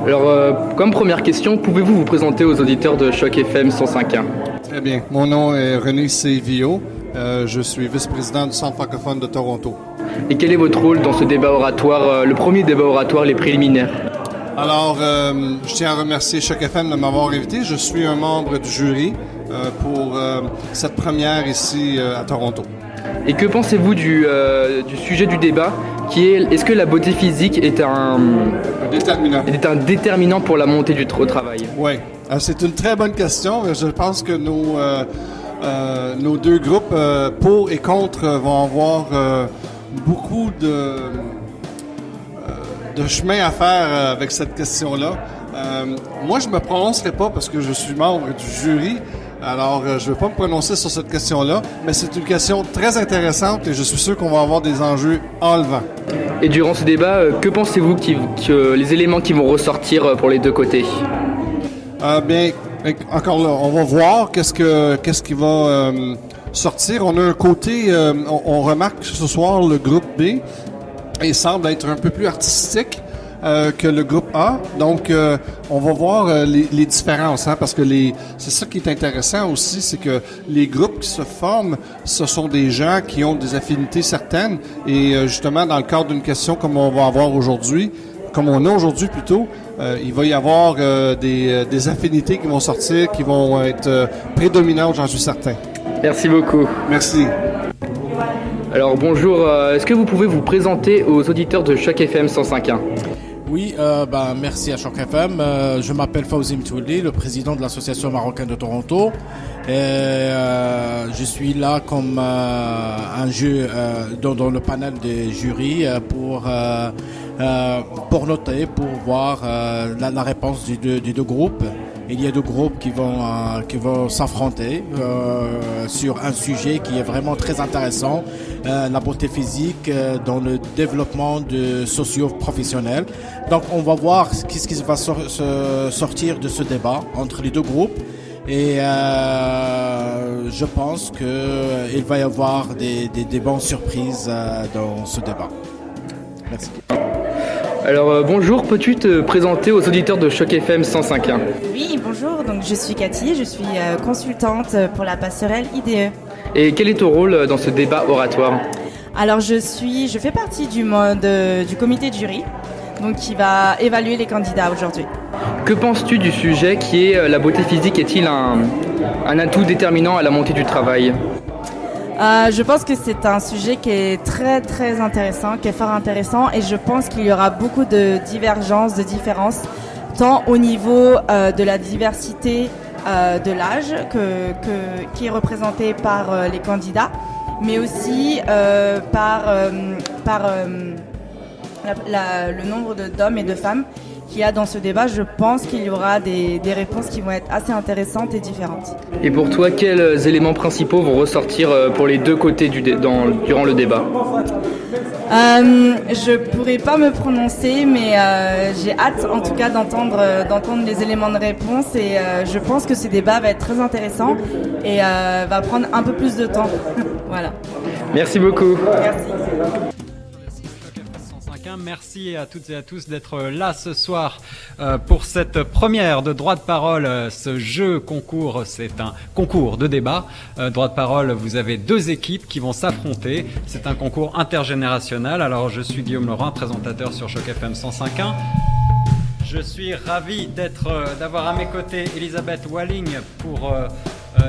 Alors, comme première question, pouvez-vous vous présenter aux auditeurs de Choc FM 105.1? Très bien. Mon nom est René Sévillot. Je suis vice-président du Centre francophone de Toronto. Et quel est votre rôle dans ce débat oratoire, le premier débat oratoire, les préliminaires? Alors, je tiens à remercier Choc FM de m'avoir invité. Je suis un membre du jury pour cette première ici à Toronto. Et que pensez-vous du sujet du débat, qui est est-ce que la beauté physique est un déterminant pour la montée au travail? Oui, c'est une très bonne question. Je pense que nos deux groupes, pour et contre, vont avoir beaucoup de chemin à faire avec cette question-là. Moi, je me prononcerai pas parce que je suis membre du jury. Alors, je ne vais pas me prononcer sur cette question-là, mais c'est une question très intéressante et je suis sûr qu'on va avoir des enjeux enlevants. Et durant ce débat, que pensez-vous que les éléments qui vont ressortir pour les deux côtés? Bien, encore là, on va voir qu'est-ce qui va sortir. On a un côté, on remarque ce soir le groupe B, il semble être un peu plus artistique que le groupe A. Donc, on va voir les différences, parce que c'est ça qui est intéressant aussi, c'est que les groupes qui se forment, ce sont des gens qui ont des affinités certaines. Et justement, dans le cadre d'une question comme on va avoir aujourd'hui, comme on a aujourd'hui plutôt, il va y avoir des affinités qui vont sortir, qui vont être prédominantes, j'en suis certain. Merci beaucoup. Merci. Alors bonjour, est-ce que vous pouvez vous présenter aux auditeurs de Choc FM 105.1? Oui, merci à Choc FM. Je m'appelle Fawzi Mtouli, le président de l'Association marocaine de Toronto. Je suis là comme un jeu dans le panel des jurys pour noter, pour voir la réponse des deux groupes. Il y a deux groupes qui vont s'affronter sur un sujet qui est vraiment très intéressant, la beauté physique dans le développement socio-professionnel. Donc on va voir qu'est-ce qui va sortir de ce débat entre les deux groupes. Et je pense qu'il va y avoir des bonnes surprises dans ce débat. Merci. Alors bonjour, peux-tu te présenter aux auditeurs de Choc FM 105.1? Oui, bonjour, donc je suis Cathy, je suis consultante pour la passerelle IDE. Et quel est ton rôle dans ce débat oratoire? Alors je fais partie du comité de jury, donc qui va évaluer les candidats aujourd'hui. Que penses-tu du sujet qui est la beauté physique est-il un atout déterminant à la montée du travail? Je pense que c'est un sujet qui est très très intéressant, qui est fort intéressant, et je pense qu'il y aura beaucoup de divergences, de différences, tant au niveau de la diversité de l'âge qui est représenté par les candidats, mais aussi par le nombre d'hommes et de femmes qu'il y a dans ce débat. Je pense qu'il y aura des réponses qui vont être assez intéressantes et différentes. Et pour toi, quels éléments principaux vont ressortir pour les deux côtés durant le débat? Je pourrais pas me prononcer, mais j'ai hâte en tout cas d'entendre les éléments de réponse, et je pense que ce débat va être très intéressant et va prendre un peu plus de temps. Voilà. Merci beaucoup. Merci. Merci à toutes et à tous d'être là ce soir pour cette première de Droit de Parole. Ce jeu concours, c'est un concours de débat. Droit de Parole, vous avez deux équipes qui vont s'affronter. C'est un concours intergénérationnel. Alors je suis Guillaume Laurent, présentateur sur Choc FM 105.1. Je suis ravi d'avoir à mes côtés Elisabeth Walling pour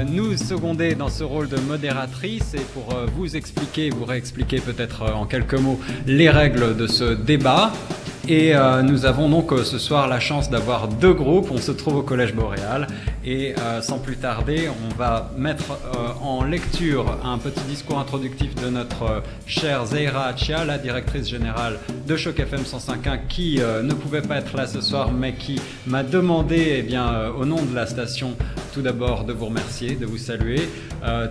nous seconder dans ce rôle de modératrice et pour vous réexpliquer peut-être en quelques mots les règles de ce débat. Et nous avons donc ce soir la chance d'avoir deux groupes. On se trouve au Collège Boréal et sans plus tarder, on va mettre en lecture un petit discours introductif de notre chère Zahira Achia, la directrice générale de Choc FM 105.1, qui ne pouvait pas être là ce soir, mais qui m'a demandé, au nom de la station, tout d'abord de vous remercier, de vous saluer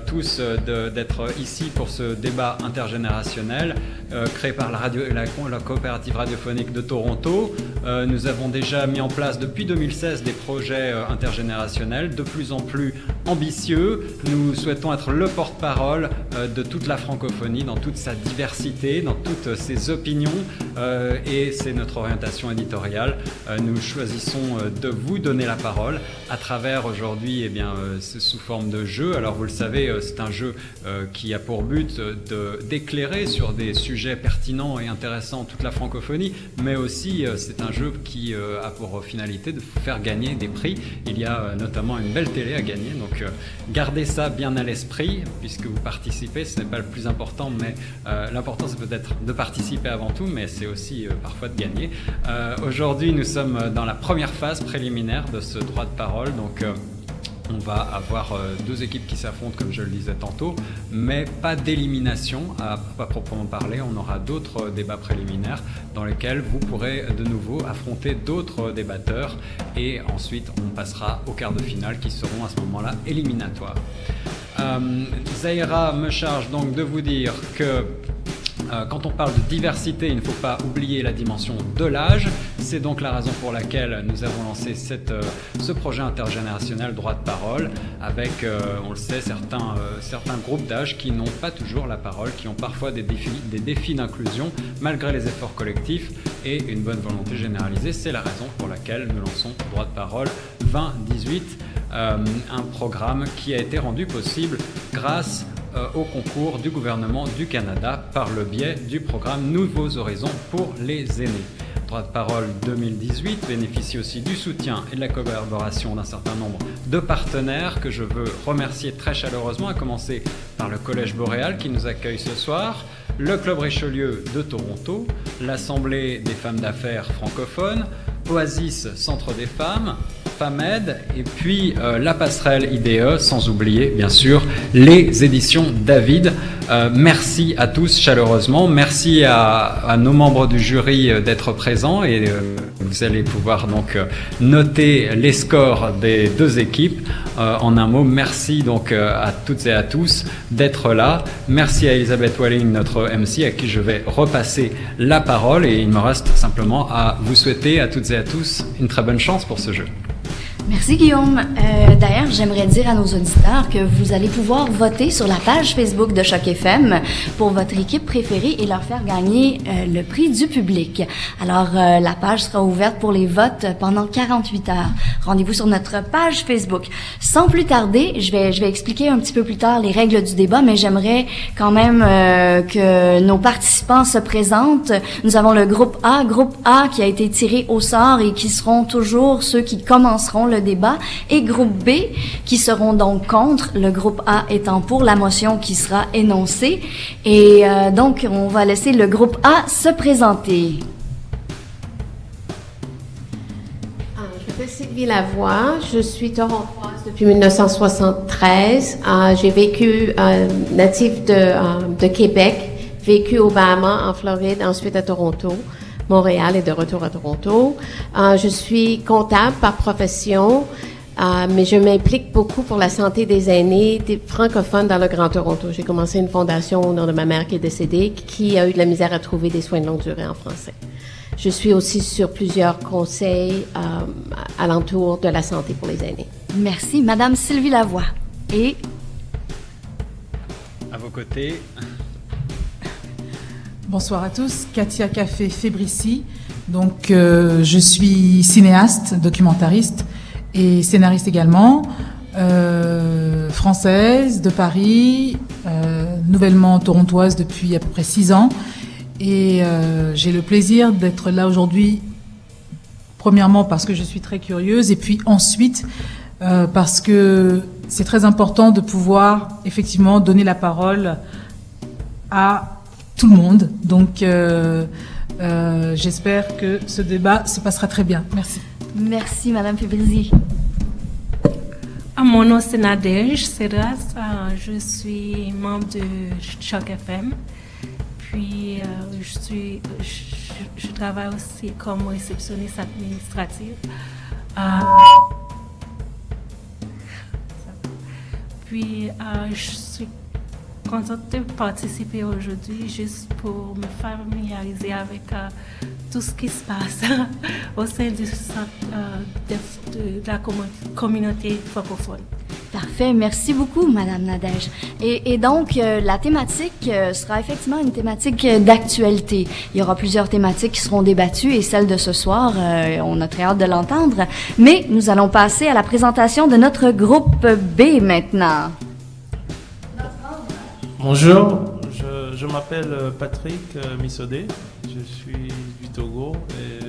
tous d'être ici pour ce débat intergénérationnel créé par la coopérative radiophonique de Toronto. Nous avons déjà mis en place depuis 2016 des projets intergénérationnels de plus en plus ambitieux. Nous souhaitons être le porte-parole de toute la francophonie dans toute sa diversité, dans toutes ses opinions et c'est notre orientation éditoriale. Nous choisissons de vous donner la parole à travers aujourd'hui sous forme de jeu. Alors vous le savez, c'est un jeu qui a pour but d'éclairer sur des sujets pertinents et intéressants toute la francophonie, mais aussi c'est un jeu qui a pour finalité de faire gagner des prix. Il y a notamment une belle télé à gagner, donc gardez ça bien à l'esprit puisque vous participez, ce n'est pas le plus important, mais l'important c'est peut-être de participer avant tout, mais c'est aussi parfois de gagner. Aujourd'hui nous sommes dans la première phase préliminaire de ce droit de parole, donc on va avoir deux équipes qui s'affrontent comme je le disais tantôt, mais pas d'élimination à proprement parler. On aura d'autres débats préliminaires dans lesquels vous pourrez de nouveau affronter d'autres débatteurs et ensuite on passera aux quarts de finale qui seront à ce moment-là éliminatoires. Zahira me charge donc de vous dire que quand on parle de diversité, il ne faut pas oublier la dimension de l'âge. C'est donc la raison pour laquelle nous avons lancé ce projet intergénérationnel droit de parole avec, on le sait, certains groupes d'âge qui n'ont pas toujours la parole, qui ont parfois des défis d'inclusion malgré les efforts collectifs et une bonne volonté généralisée. C'est la raison pour laquelle nous lançons droit de parole 2018, un programme qui a été rendu possible grâce au concours du gouvernement du Canada par le biais du programme Nouveaux Horizons pour les aînés. Droit de parole 2018 bénéficie aussi du soutien et de la collaboration d'un certain nombre de partenaires que je veux remercier très chaleureusement, à commencer par le Collège Boréal qui nous accueille ce soir, le Club Richelieu de Toronto, l'Assemblée des femmes d'affaires francophones, Oasis Centre des femmes, FAMED et puis la passerelle IDE, sans oublier bien sûr les éditions David. Merci à tous chaleureusement, merci à nos membres du jury d'être présents et vous allez pouvoir donc noter les scores des deux équipes. En un mot, merci donc à toutes et à tous d'être là. Merci à Elisabeth Walling, notre MC, à qui je vais repasser la parole et il me reste simplement à vous souhaiter à toutes et à tous une très bonne chance pour ce jeu. Merci Guillaume. D'ailleurs, j'aimerais dire à nos auditeurs que vous allez pouvoir voter sur la page Facebook de Choc FM pour votre équipe préférée et leur faire gagner le prix du public. Alors, la page sera ouverte pour les votes pendant 48 heures. Rendez-vous sur notre page Facebook. Sans plus tarder, je vais expliquer un petit peu plus tard les règles du débat, mais j'aimerais quand même que nos participants se présentent. Nous avons le groupe A qui a été tiré au sort et qui seront toujours ceux qui commenceront le débat, et groupe B qui seront donc contre, le groupe A étant pour la motion qui sera énoncée. Et donc, on va laisser le groupe A se présenter. Je m'appelle Sylvie Lavoie, je suis torontoise depuis 1973. J'ai vécu native de Québec, vécu aux Bahamas, en Floride, ensuite à Toronto. Montréal et de retour à Toronto. Je suis comptable par profession, mais je m'implique beaucoup pour la santé des aînés, des francophones dans le Grand Toronto. J'ai commencé une fondation au nom de ma mère qui est décédée, qui a eu de la misère à trouver des soins de longue durée en français. Je suis aussi sur plusieurs conseils alentour de la santé pour les aînés. Merci, Madame Sylvie Lavoie. Et à vos côtés. Bonsoir à tous, Katia Café Fébrici. Donc, je suis cinéaste, documentariste et scénariste également, française de Paris, nouvellement torontoise depuis à peu près 6 ans. Et j'ai le plaisir d'être là aujourd'hui, premièrement parce que je suis très curieuse et puis ensuite parce que c'est très important de pouvoir effectivement donner la parole à tout le monde. Donc, j'espère que ce débat se passera très bien. Merci. Merci, Madame Fébrizi. Mon nom c'est Nadège Seras. Je suis membre de Choc FM. Puis, je travaille aussi comme réceptionniste administrative. Puis, je suis contente de participer aujourd'hui juste pour me familiariser avec tout ce qui se passe au sein de la communauté francophone. Parfait, merci beaucoup, Madame Nadège. Et donc, la thématique sera effectivement une thématique d'actualité. Il y aura plusieurs thématiques qui seront débattues et celle de ce soir, on a très hâte de l'entendre. Mais nous allons passer à la présentation de notre groupe B maintenant. Bonjour, je m'appelle Patrick Missodé, je suis du Togo, et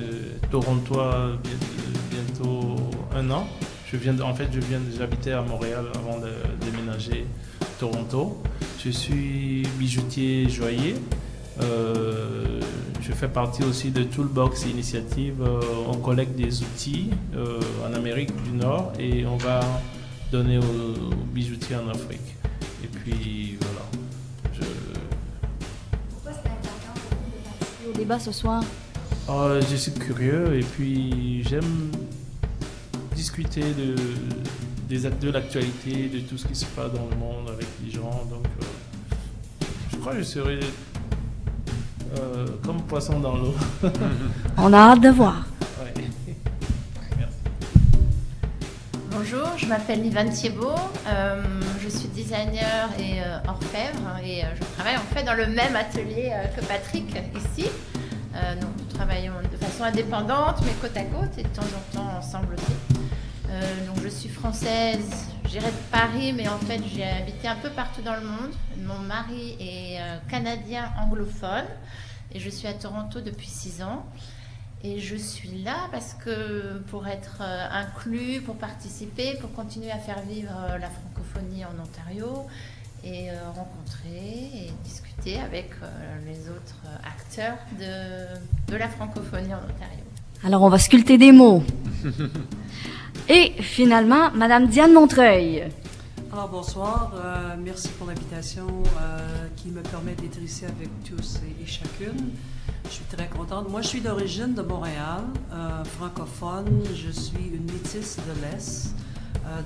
torontois bientôt 1 an. J'habitais à Montréal avant de déménager à Toronto. Je suis bijoutier joaillier. Je fais partie aussi de Toolbox Initiative. On collecte des outils en Amérique du Nord et on va donner aux bijoutiers en Afrique. Et puis voilà. Pourquoi c'est important de participer au débat ce soir? Je suis curieux et puis j'aime discuter de l'actualité, de tout ce qui se passe dans le monde avec les gens. Donc, je crois que je serai comme poisson dans l'eau. On a hâte de voir. Ouais. Merci. Bonjour, je m'appelle Livan Thiebaud, je suis designer et orfèvre et je travaille en fait dans le même atelier que Patrick ici. Donc, nous travaillons de façon indépendante mais côte à côte et de temps en temps ensemble aussi. Donc je suis française, j'irai de Paris, mais en fait j'ai habité un peu partout dans le monde. Mon mari est canadien anglophone et je suis à Toronto depuis 6 ans. Et je suis là parce que pour être inclus, pour participer, pour continuer à faire vivre la francophonie en Ontario et rencontrer et discuter avec les autres acteurs de la francophonie en Ontario. Alors on va sculpter des mots. Et finalement, Madame Diane Montreuil. Alors bonsoir, merci pour l'invitation qui me permet d'être ici avec tous et chacune. Je suis très contente. Moi, je suis d'origine de Montréal, francophone. Je suis une métisse de l'Est,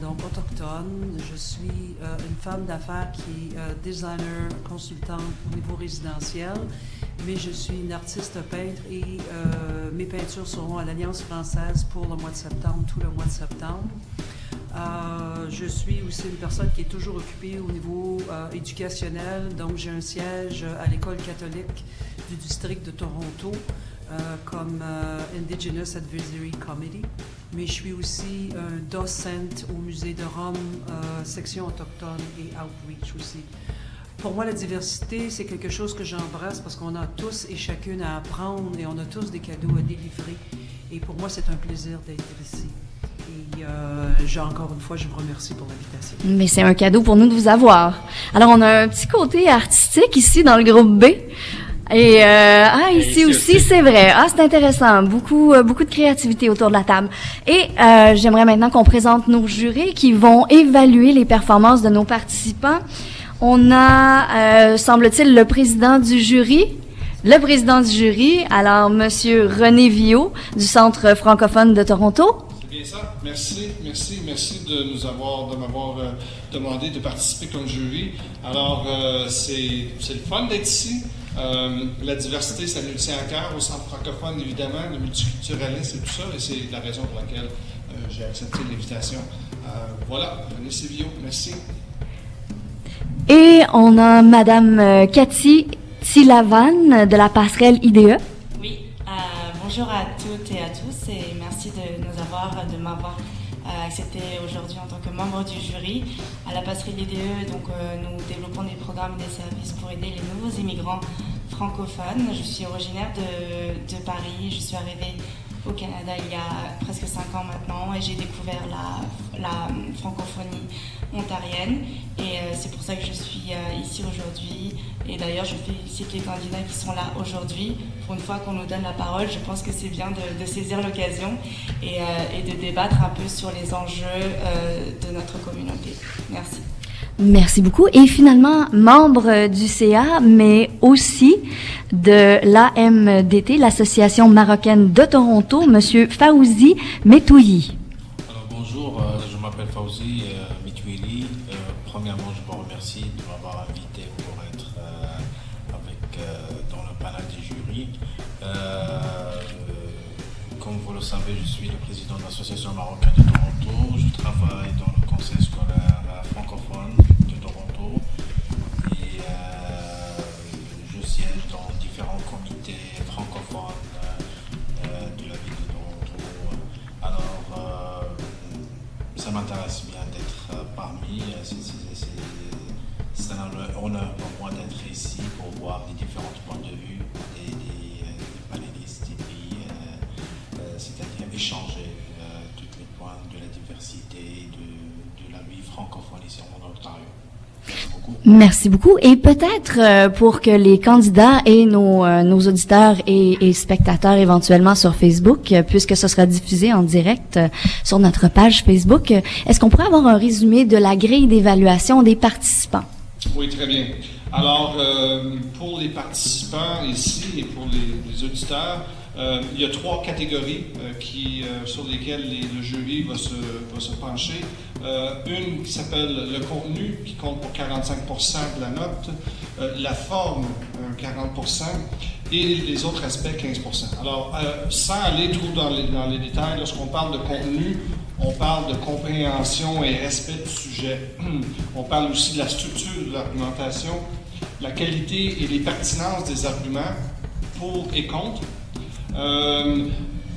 donc autochtone. Je suis une femme d'affaires qui est designer, consultante au niveau résidentiel. Mais je suis une artiste peintre et mes peintures seront à l'Alliance française pour le mois de septembre, tout le mois de septembre. Je suis aussi une personne qui est toujours occupée au niveau éducationnel, donc j'ai un siège à l'École catholique du district de Toronto comme Indigenous Advisory Committee, mais je suis aussi un docent au Musée de Rome, section autochtone et outreach aussi. Pour moi, la diversité, c'est quelque chose que j'embrasse parce qu'on a tous et chacune à apprendre et on a tous des cadeaux à délivrer. Et pour moi, c'est un plaisir d'être ici. Et encore une fois, je vous remercie pour l'invitation. Mais c'est un cadeau pour nous de vous avoir. Alors, on a un petit côté artistique ici dans le groupe B. Et ici aussi, c'est vrai. C'est intéressant. Beaucoup de créativité autour de la table. Et j'aimerais maintenant qu'on présente nos jurys qui vont évaluer les performances de nos participants. On a, semble-t-il, le président du jury. Alors, Monsieur René Viault, du Centre francophone de Toronto. C'est bien ça. Merci de m'avoir demandé de participer comme jury. Alors, c'est le fun d'être ici. La diversité, ça nous tient à cœur au Centre francophone, évidemment, le multiculturalisme et tout ça, et c'est la raison pour laquelle j'ai accepté l'invitation. Voilà, René Viault, merci. Et on a Madame Cathy Tilavan de la passerelle IDE. Oui, bonjour à toutes et à tous et merci de m'avoir accepté aujourd'hui en tant que membre du jury. À la passerelle IDE, donc, nous développons des programmes et des services pour aider les nouveaux immigrants francophones. Je suis originaire de Paris, je suis arrivée au Canada il y a presque 5 ans maintenant et j'ai découvert la francophonie ontarienne et c'est pour ça que je suis ici aujourd'hui et d'ailleurs je félicite les candidats qui sont là aujourd'hui. Pour une fois qu'on nous donne la parole, je pense que c'est bien de saisir l'occasion et de débattre un peu sur les enjeux de notre communauté. Merci. Merci beaucoup. Et finalement, membre du CA, mais aussi de l'AMDT, l'Association marocaine de Toronto, Monsieur Faouzi Metouyi. Alors bonjour, Je m'appelle Fauzi Mitouili. Premièrement, je vous remercie de m'avoir invité pour être dans le panel du jury. Comme vous le savez, je suis le président de l'Association marocaine de Toronto. Je travaille dans le conseil scolaire francophone de Toronto et je siège dans différents comités francophones de la ville de Toronto. Alors, ça m'intéresse bien d'être parmi. C'est un honneur pour moi d'être ici pour voir les différents points de vue des panélistes et puis c'est-à-dire échanger tous les points de la diversité de la vie francophone ici en Ontario. Merci beaucoup. Merci beaucoup. Et peut-être pour que les candidats et nos auditeurs et spectateurs éventuellement sur Facebook, puisque ce sera diffusé en direct sur notre page Facebook, est-ce qu'on pourrait avoir un résumé de la grille d'évaluation des participants? Oui, très bien. Alors, pour les participants ici et pour les auditeurs, il y a 3 catégories sur lesquelles le jury va se pencher. Une qui s'appelle le contenu, qui compte pour 45% de la note, la forme, 40%, et les autres aspects, 15%. Alors, sans aller trop dans les détails, lorsqu'on parle de contenu, on parle de compréhension et respect du sujet. On parle aussi de la structure de l'argumentation, la qualité et les pertinences des arguments pour et contre,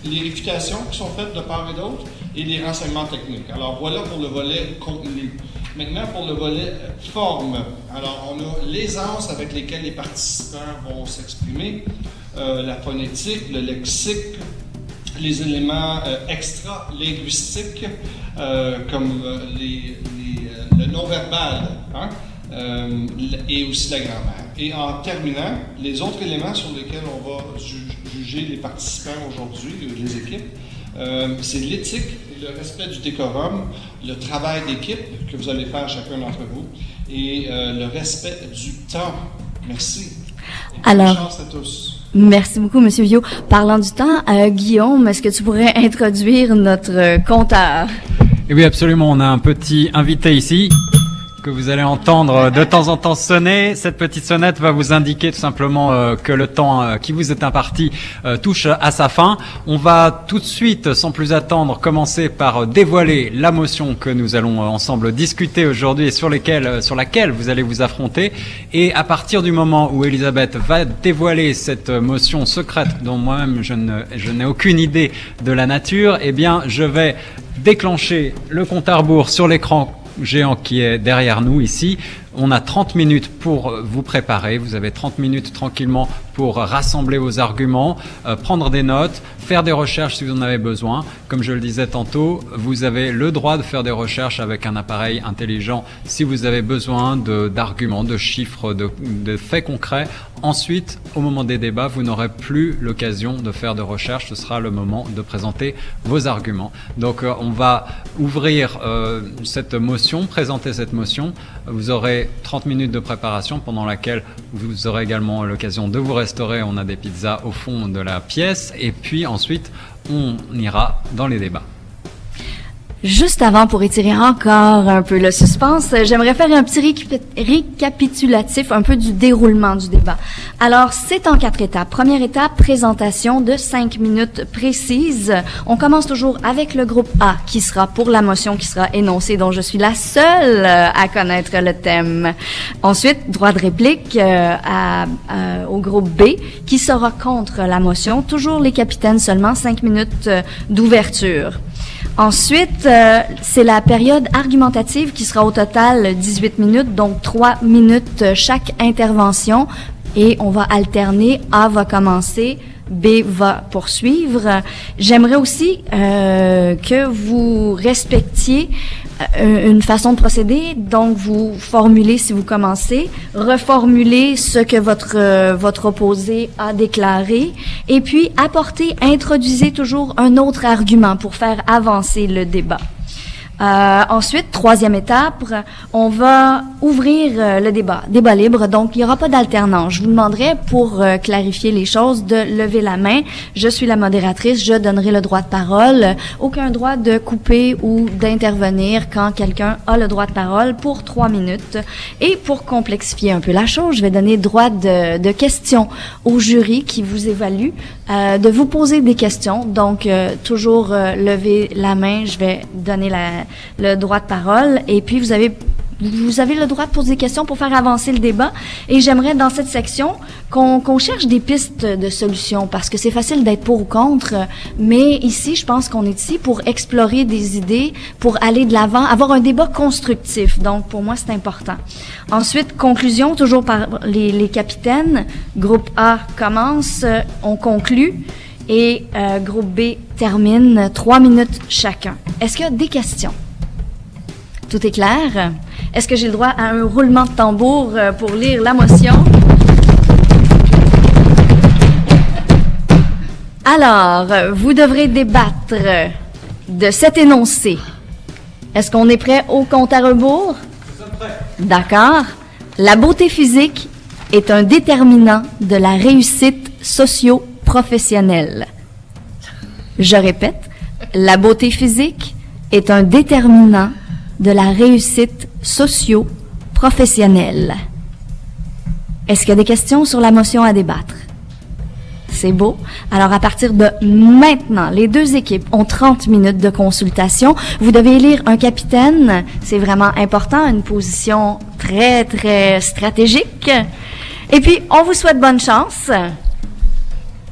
les réfutations qui sont faites de part et d'autre et les renseignements techniques. Alors voilà pour le volet contenu. Maintenant pour le volet forme. Alors on a l'aisance avec lesquelles les participants vont s'exprimer, la phonétique, le lexique, les éléments extra-linguistiques comme le non-verbal et aussi la grammaire. Et en terminant, les autres éléments sur lesquels on va juger les participants aujourd'hui, les équipes, c'est l'éthique et le respect du décorum, le travail d'équipe que vous allez faire chacun d'entre vous et le respect du temps. Merci. Alors, bonne chance à tous. Merci beaucoup, Monsieur Viau. Parlant du temps, Guillaume, est-ce que tu pourrais introduire notre compteur? Eh oui, absolument. On a un petit invité ici que vous allez entendre de temps en temps sonner. Cette petite sonnette va vous indiquer tout simplement que le temps qui vous est imparti touche à sa fin. On va tout de suite, sans plus attendre, commencer par dévoiler la motion que nous allons ensemble discuter aujourd'hui et sur laquelle vous allez vous affronter. Et à partir du moment où Elisabeth va dévoiler cette motion secrète dont moi-même je n'ai aucune idée de la nature, eh bien je vais déclencher le compte à rebours sur l'écran géant qui est derrière nous ici. On a 30 minutes pour vous préparer. Vous avez 30 minutes tranquillement pour rassembler vos arguments, prendre des notes, faire des recherches si vous en avez besoin. Comme je le disais tantôt, vous avez le droit de faire des recherches avec un appareil intelligent si vous avez besoin d'arguments, de chiffres, de faits concrets. Ensuite, au moment des débats, vous n'aurez plus l'occasion de faire de recherche. Ce sera le moment de présenter vos arguments. Donc, on va ouvrir cette motion, présenter cette motion. Vous aurez 30 minutes de préparation pendant laquelle vous aurez également l'occasion de vous restaurer. On a des pizzas au fond de la pièce et puis ensuite on ira dans les débats. Juste avant, pour étirer encore un peu le suspense, j'aimerais faire un petit récapitulatif un peu du déroulement du débat. Alors, c'est en 4 étapes. Première étape, présentation de 5 minutes précises. On commence toujours avec le groupe A, qui sera pour la motion qui sera énoncée, dont je suis la seule à connaître le thème. Ensuite, droit de réplique au groupe B, qui sera contre la motion. Toujours les capitaines seulement, 5 minutes d'ouverture. Ensuite, c'est la période argumentative qui sera au total 18 minutes, donc 3 minutes chaque intervention. Et on va alterner. A va commencer, B va poursuivre. J'aimerais aussi que vous respectiez une façon de procéder. Donc, vous formulez si vous commencez, reformulez ce que votre opposé a déclaré, et puis introduisez toujours un autre argument pour faire avancer le débat. Ensuite, troisième étape, on va ouvrir le débat libre. Donc, il n'y aura pas d'alternance. Je vous demanderai, pour clarifier les choses, de lever la main. Je suis la modératrice, je donnerai le droit de parole. Aucun droit de couper ou d'intervenir quand quelqu'un a le droit de parole pour 3 minutes. Et pour complexifier un peu la chose, je vais donner droit de questions au jury qui vous évalue, de vous poser des questions. Donc, toujours lever la main, je vais donner le droit de parole, et puis vous avez le droit de poser des questions pour faire avancer le débat. Et j'aimerais dans cette section qu'on cherche des pistes de solutions, parce que c'est facile d'être pour ou contre, mais ici, je pense qu'on est ici pour explorer des idées, pour aller de l'avant, avoir un débat constructif. Donc, pour moi, c'est important. Ensuite, conclusion, toujours par les capitaines. Groupe A commence, on conclut, et groupe B termine, 3 minutes chacun. Est-ce qu'il y a des questions? Tout est clair? Est-ce que j'ai le droit à un roulement de tambour pour lire la motion? Alors, vous devrez débattre de cet énoncé. Est-ce qu'on est prêt au compte à rebours? Nous sommes prêts. D'accord. La beauté physique est un déterminant de la réussite socio-professionnelle. Je répète, la beauté physique est un déterminant de la réussite socio-professionnelle. Est-ce qu'il y a des questions sur la motion à débattre? C'est beau. Alors, à partir de maintenant, les deux équipes ont 30 minutes de consultation. Vous devez élire un capitaine. C'est vraiment important, une position très, très stratégique. Et puis, on vous souhaite bonne chance.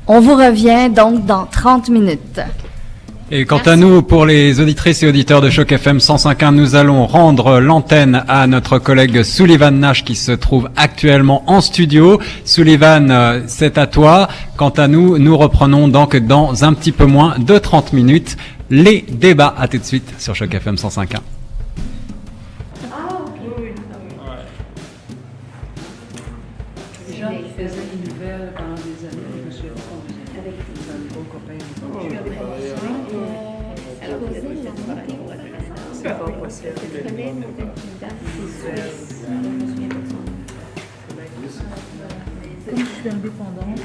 On vous revient donc dans 30 minutes. Et quant à nous, pour les auditrices et auditeurs de Choc FM 105.1, nous allons rendre l'antenne à notre collègue Sullivan Nash qui se trouve actuellement en studio. Sullivan, c'est à toi. Quant à nous, nous reprenons donc dans un petit peu moins de 30 minutes les débats. À tout de suite sur Choc FM 105.1. Comme je suis indépendante,